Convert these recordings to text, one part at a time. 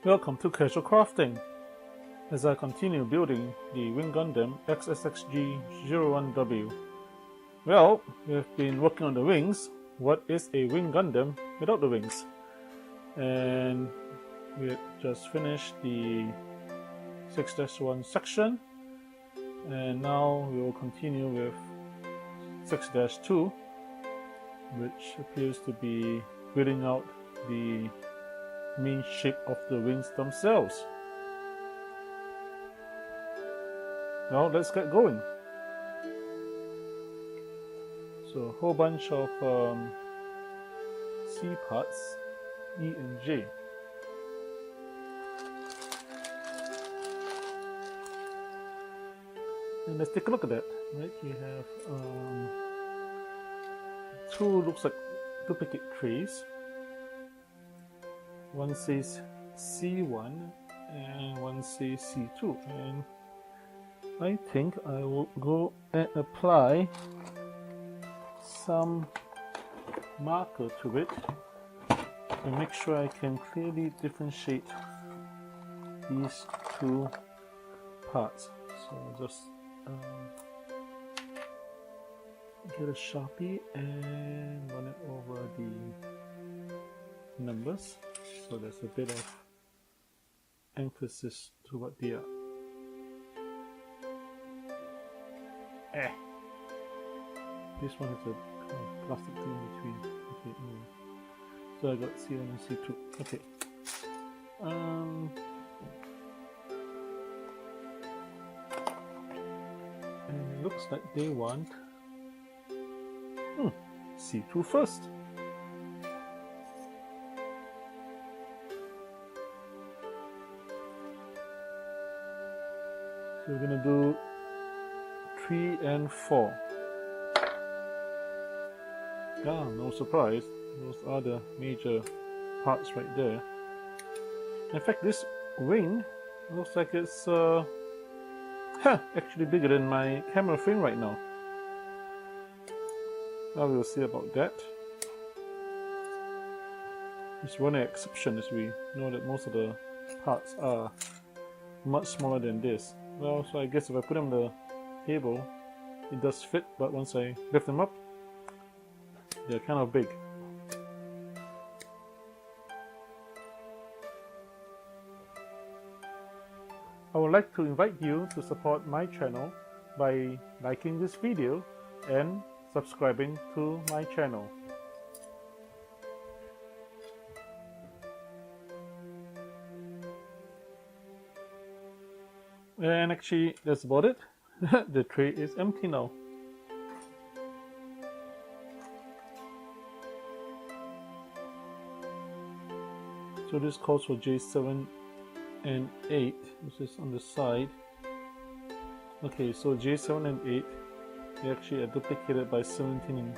Welcome to Casual Crafting. As I continue building the Wing Gundam XXXG-01W. Well, we've been working on the wings. What is a Wing Gundam without the wings? And we just finished the 6-1 section, and now we will continue with 6-2, which appears to be building out the main shape of the wings themselves. Now let's get going. So a whole bunch of C parts, E and J. And let's take a look at that. Right, you have two looks like duplicate trays. One says C1 and one says C2, and I think I will go and apply some marker to it to make sure I can clearly differentiate these two parts. So I'll just get a Sharpie and run it over the numbers, so there's a bit of emphasis to what they are. This one has a plastic thing in between. Okay, no. So I got C1 and C2. Okay. And it looks like they want C2 first. So we're gonna do 3 and 4. Yeah, no surprise. Those are the major parts right there. In fact, this wing looks like it's actually bigger than my camera frame right now. Now we'll see about that. It's one exception, as we know that most of the parts are much smaller than this. Well, so I guess if I put them on the table, it does fit, but once I lift them up, they're kind of big. I would like to invite you to support my channel by liking this video and subscribing to my channel. And actually, that's about it. The tray is empty now. So this calls for J7 and 8, which is on the side. Okay, so J7 and 8, they actually are duplicated by 17 and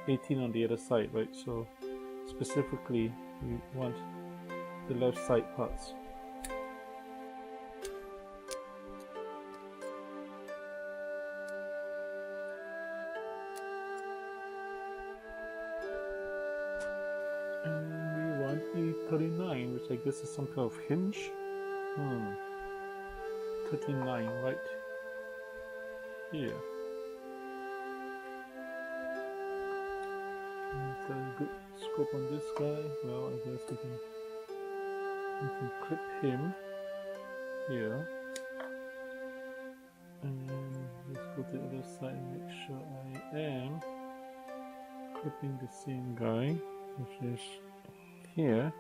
18 on the other side, right? So specifically, we want the left side parts. E39, which I guess is some kind of hinge. 39 right here. Got a good scope on this guy. Well, I guess we can clip him here. And let's go to the other side and make sure I am clipping the same guy, which is here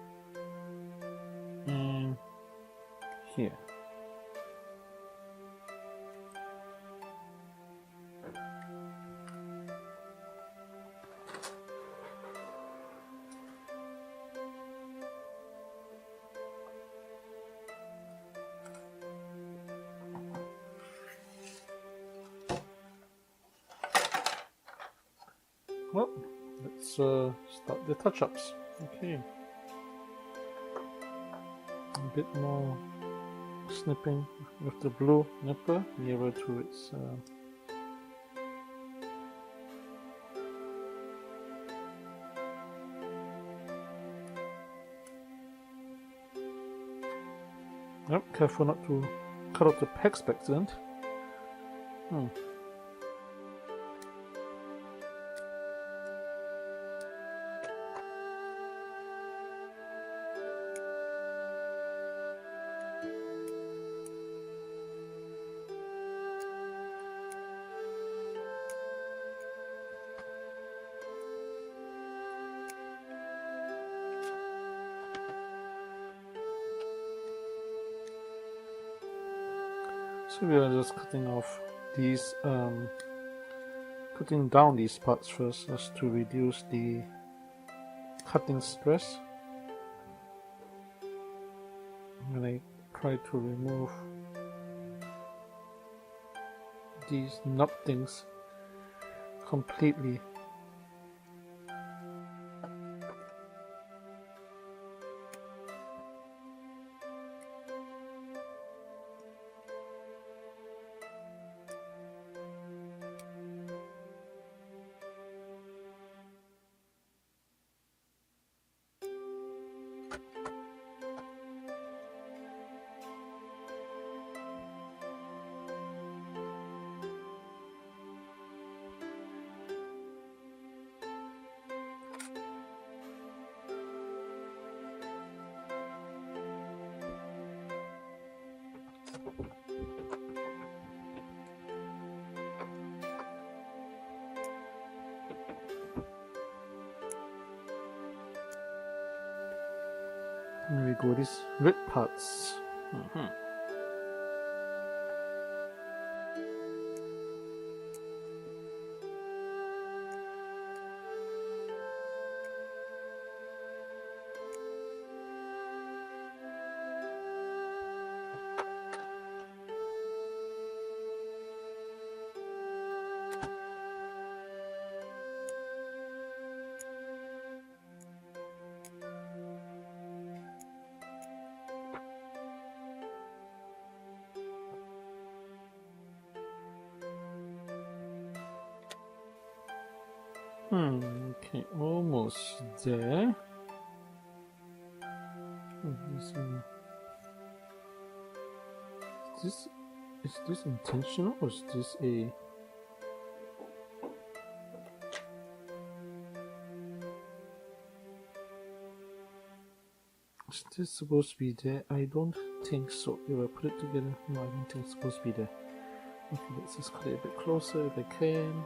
and here. Well, let's start the touch-ups. Okay. A bit more snipping with the blue nipper nearer to its Yep, careful not to cut off the pegs by accident. So we are just cutting off these, cutting down these parts first, just to reduce the cutting stress. When I try to remove these nut things completely. There we go, these red parts. Okay, almost there. Is this intentional or is this a... Is this supposed to be there? I don't think so. If I put it together, no, I don't think it's supposed to be there. Okay, let's just cut it a bit closer if I can.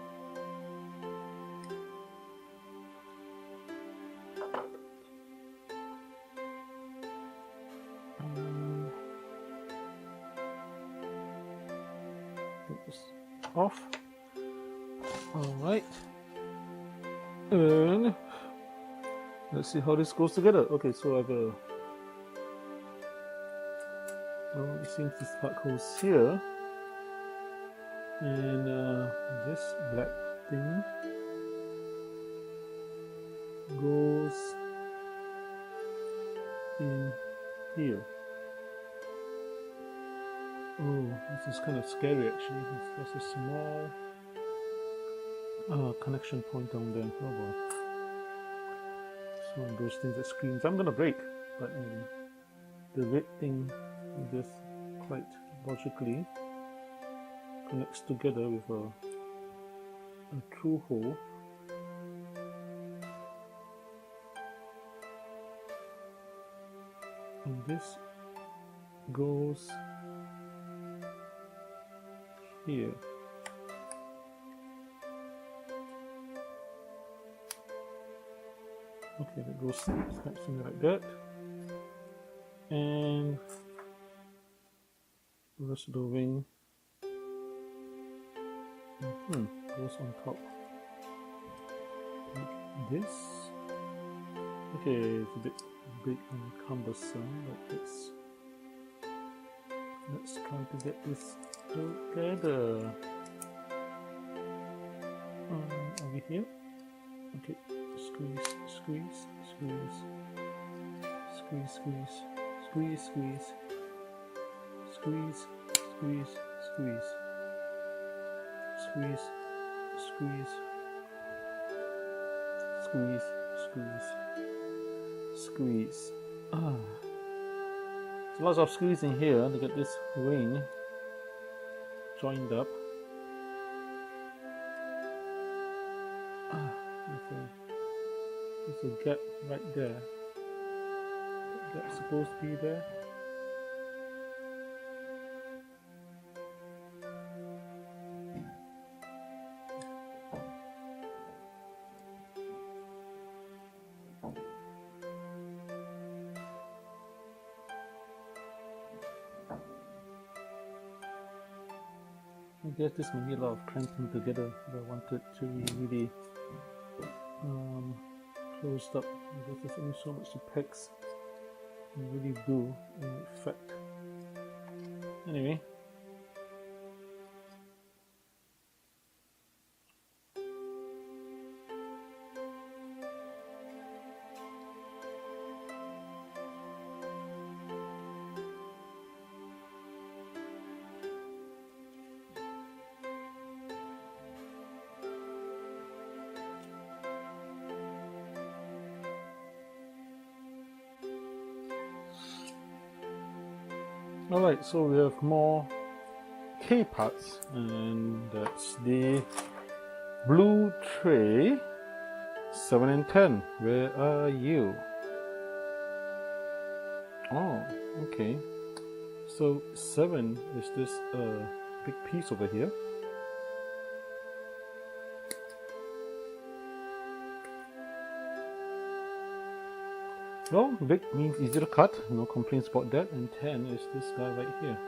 Take this off. Alright. And let's see how this goes together. Okay, so I've it seems this part goes here, and this black thing goes in here. Oh, this is kind of scary actually. There's a small connection point down there. Oh boy. It's one of those things that screams, I'm gonna break. But the red thing just quite logically connects together with a true hole. And this goes here. Okay, that goes something like that. And the rest of the wing goes on top like this. Okay, it's a bit big and cumbersome, but let's try to get this together. Are we here? Okay, squeeze, squeeze, squeeze, squeeze, squeeze, squeeze, squeeze, squeeze, squeeze, squeeze, squeeze, squeeze, squeeze, squeeze, squeeze. So lots of squeezing here to get this wing joined up. There's a gap right there. That's supposed to be there. I guess this may need a lot of cramping together if I wanted to be really closed up, because there's only so much the pegs can really do in effect. Anyway. Alright, so we have more K parts, and that's the blue tray 7 and 10. Where are you? Oh, okay. So 7 is this big piece over here. Well, big means easy to cut, no complaints about that, and 10 is this guy right here.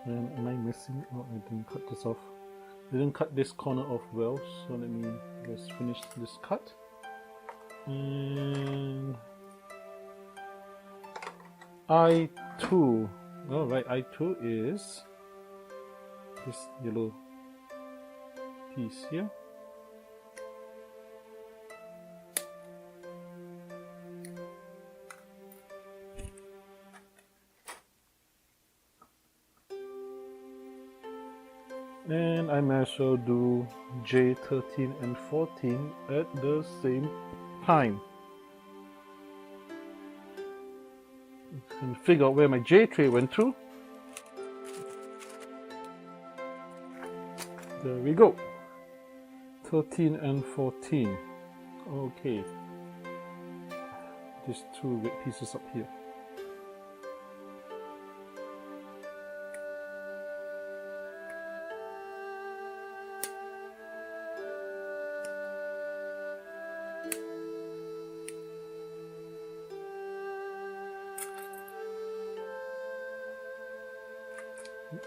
And am I missing? Oh, I didn't cut this off. I didn't cut this corner off well, so let me just finish this cut. And I2. Alright, I2 is this yellow piece here. And I may as well do J13 and 14 at the same time. And figure out where my J tray went through. There we go. 13 and 14. Okay. These two red pieces up here.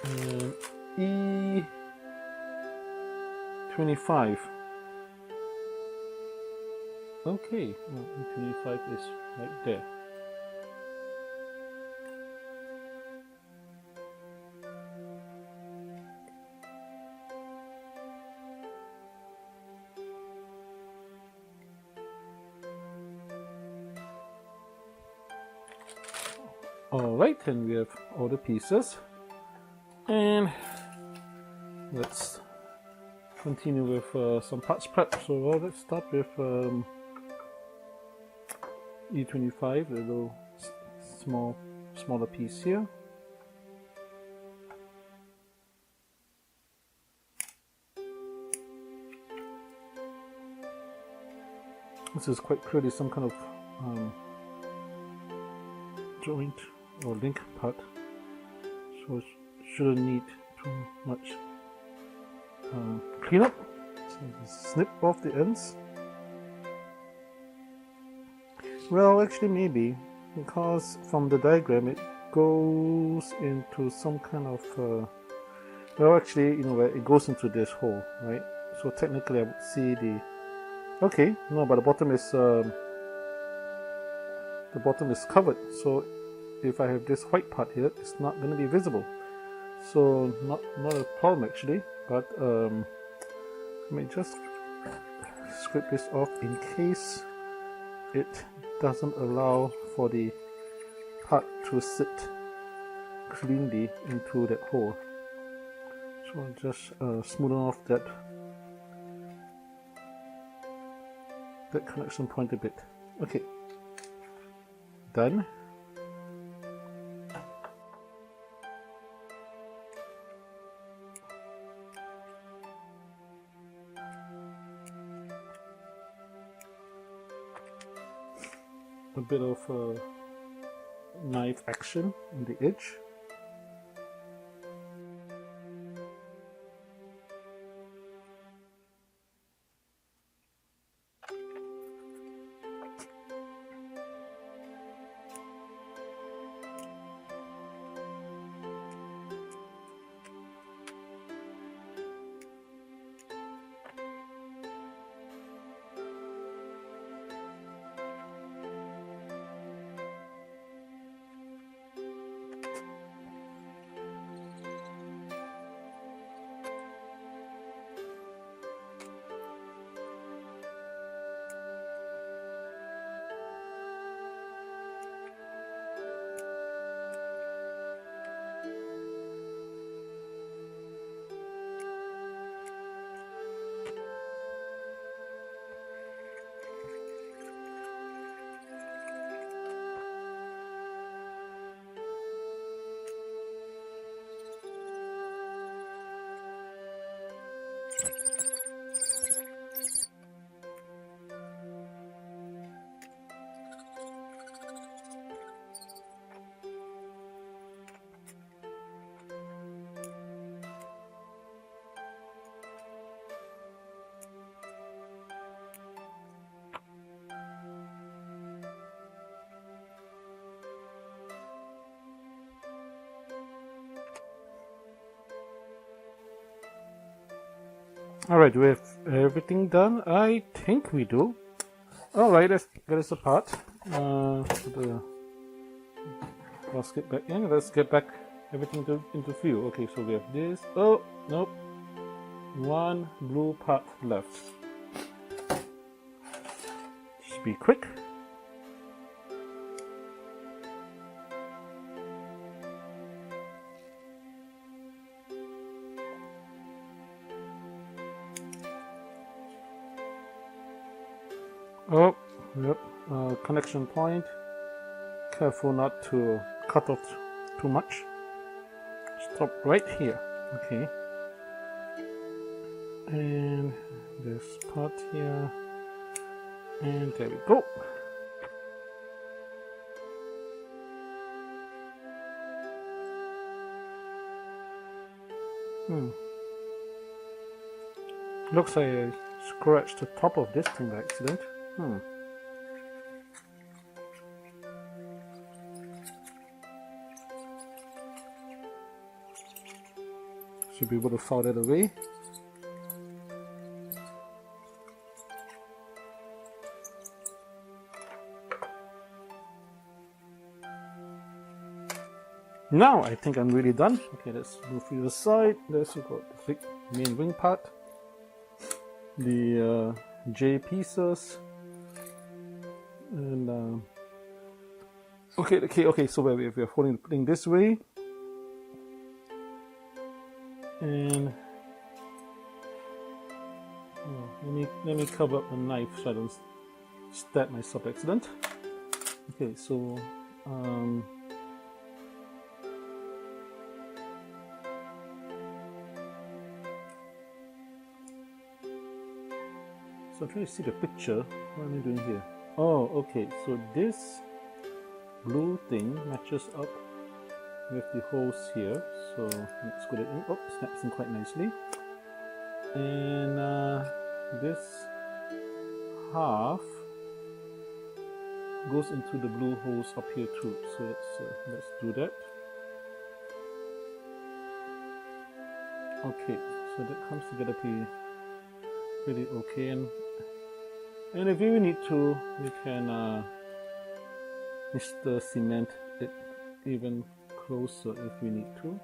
And E25. Okay, well, E25 is right there. Alright, and we have all the pieces. And let's continue with some parts prep. So let's start with E25, a little smaller piece here. This is quite clearly some kind of joint or link part, so it shouldn't need too much cleanup. So just snip off the ends. Well, actually maybe, because from the diagram it goes into some kind of well, actually, you know, it goes into this hole, right? So technically I would see the okay, no, but the bottom is covered, so if I have this white part here, it's not going to be visible. So not a problem actually, but let me just scrape this off in case it doesn't allow for the part to sit cleanly into that hole. So I'll just smoothen off that that connection point a bit. Okay, done. A bit of knife action on the edge. Alright, we have everything done. I think we do. Alright, let's get this apart. Put the basket back in. Let's get back everything into view. Okay, so we have this. Oh, nope. One blue part left. Just be quick. Oh, yep, connection point. Careful not to cut off too much. Stop right here. Okay. And this part here. And there we go. Looks like I scratched the top of this thing by accident. Should be able to file that away. Now I think I'm really done. Okay, let's move to the side. There's you got the main wing part, the J pieces, and okay. So we're holding the thing this way, and let me cover up the knife so I don't stab myself by accident. Okay, so I'm trying to see the picture. What am I doing here? Oh, okay. So this blue thing matches up with the holes here. So let's put it in. Oh, snaps in quite nicely. And this half goes into the blue holes up here too. So let's do that. Okay, so that comes together pretty okay. And if we need to, we can Mr. Cement it even closer if we need to.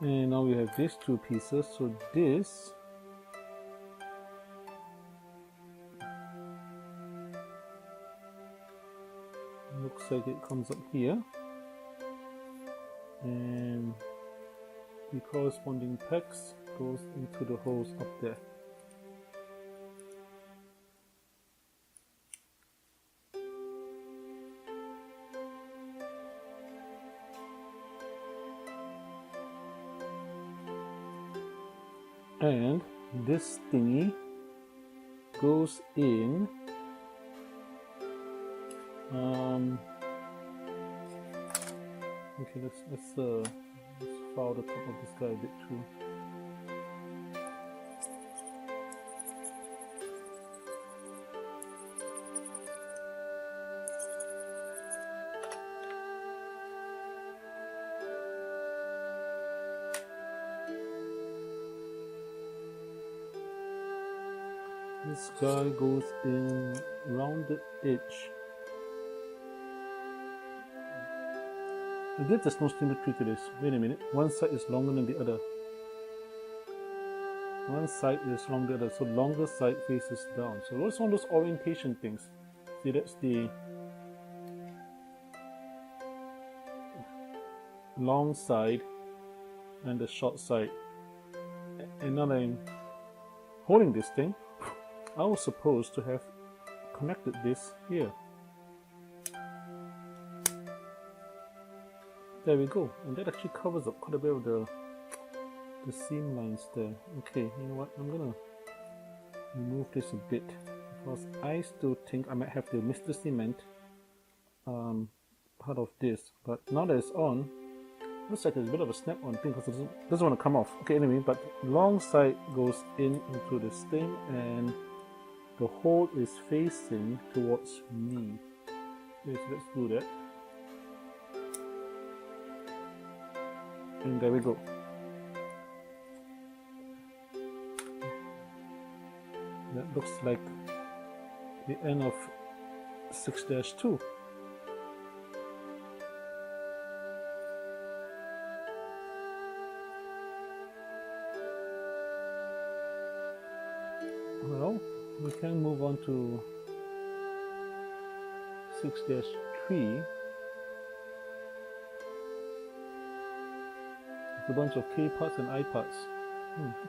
And now we have these two pieces, so this looks like it comes up here. and the corresponding pegs goes into the holes up there. And this thingy goes in okay, let's file the top of this guy a bit too. This guy goes in rounded edge. There's no symmetry to this. Wait a minute. One side is longer than the other. One side is longer than the other, so longer side faces down. So what's one of those orientation things? See, that's the long side and the short side. And now I'm holding this thing. I was supposed to have connected this here. There we go, and that actually covers up quite a bit of the seam lines there. Okay, you know what, I'm gonna remove this a bit because I still think I might have the Mr. Cement part of this, but now that it's on, looks like there's a bit of a snap-on thing because it doesn't want to come off. Okay, anyway, but long side goes into this thing and the hole is facing towards me. Okay, so let's do that. And there we go. That looks like the end of 6-2. Well, we can move on to 6-3. A bunch of K parts and I parts.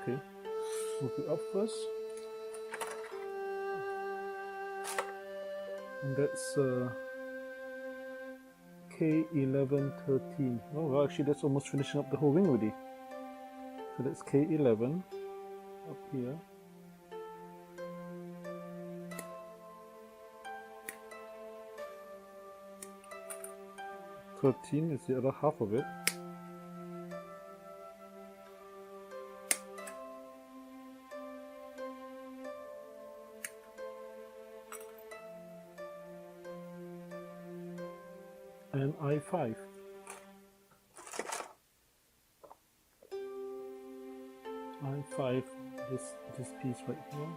Okay, move it up first. And that's K1113. Oh, well, actually, that's almost finishing up the whole wing already. So that's K11 up here. $13 is the other half of it. And I5. I5, this piece right here.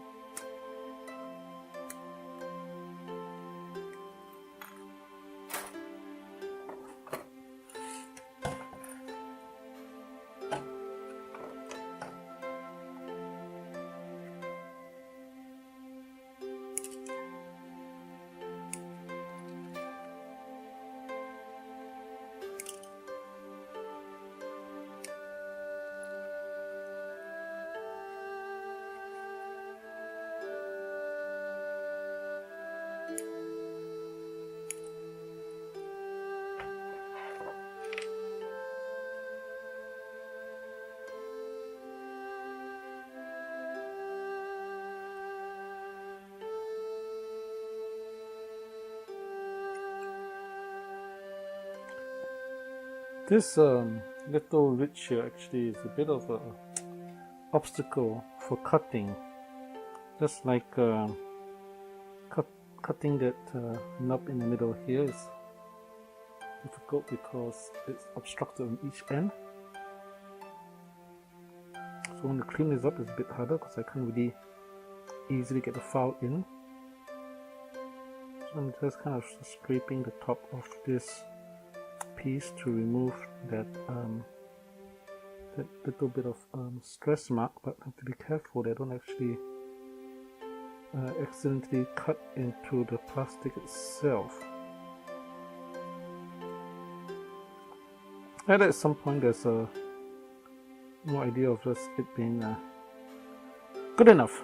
This little ridge here actually is a bit of an obstacle for cutting. Just like cutting that knob in the middle here is difficult because it's obstructed on each end. So when to clean this up is a bit harder because I can't really easily get the file in. So I'm just kind of scraping the top of this piece to remove that that little bit of stress mark, but I have to be careful that I don't actually accidentally cut into the plastic itself. And at some point there's no idea of just it being good enough.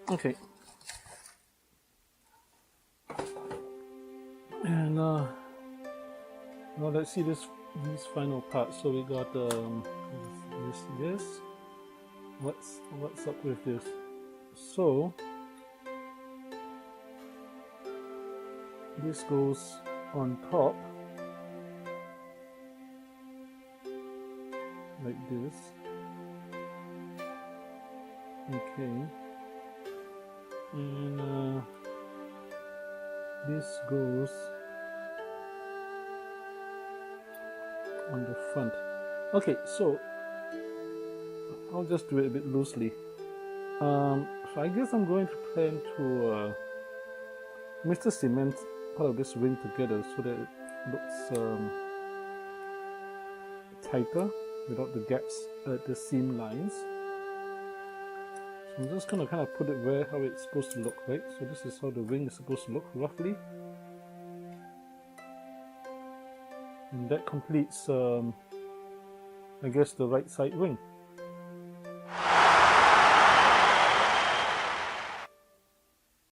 Okay. And now let's see these final parts. So we got this. What's up with this? So this goes on top like this. Okay. And this goes on the front. Okay, so I'll just do it a bit loosely. So I guess I'm going to plan to mix the cement part of this wing together so that it looks tighter without the gaps at the seam lines. I'm just going to kind of put it where how it's supposed to look, right? So this is how the wing is supposed to look roughly. And that completes, I guess, the right side wing.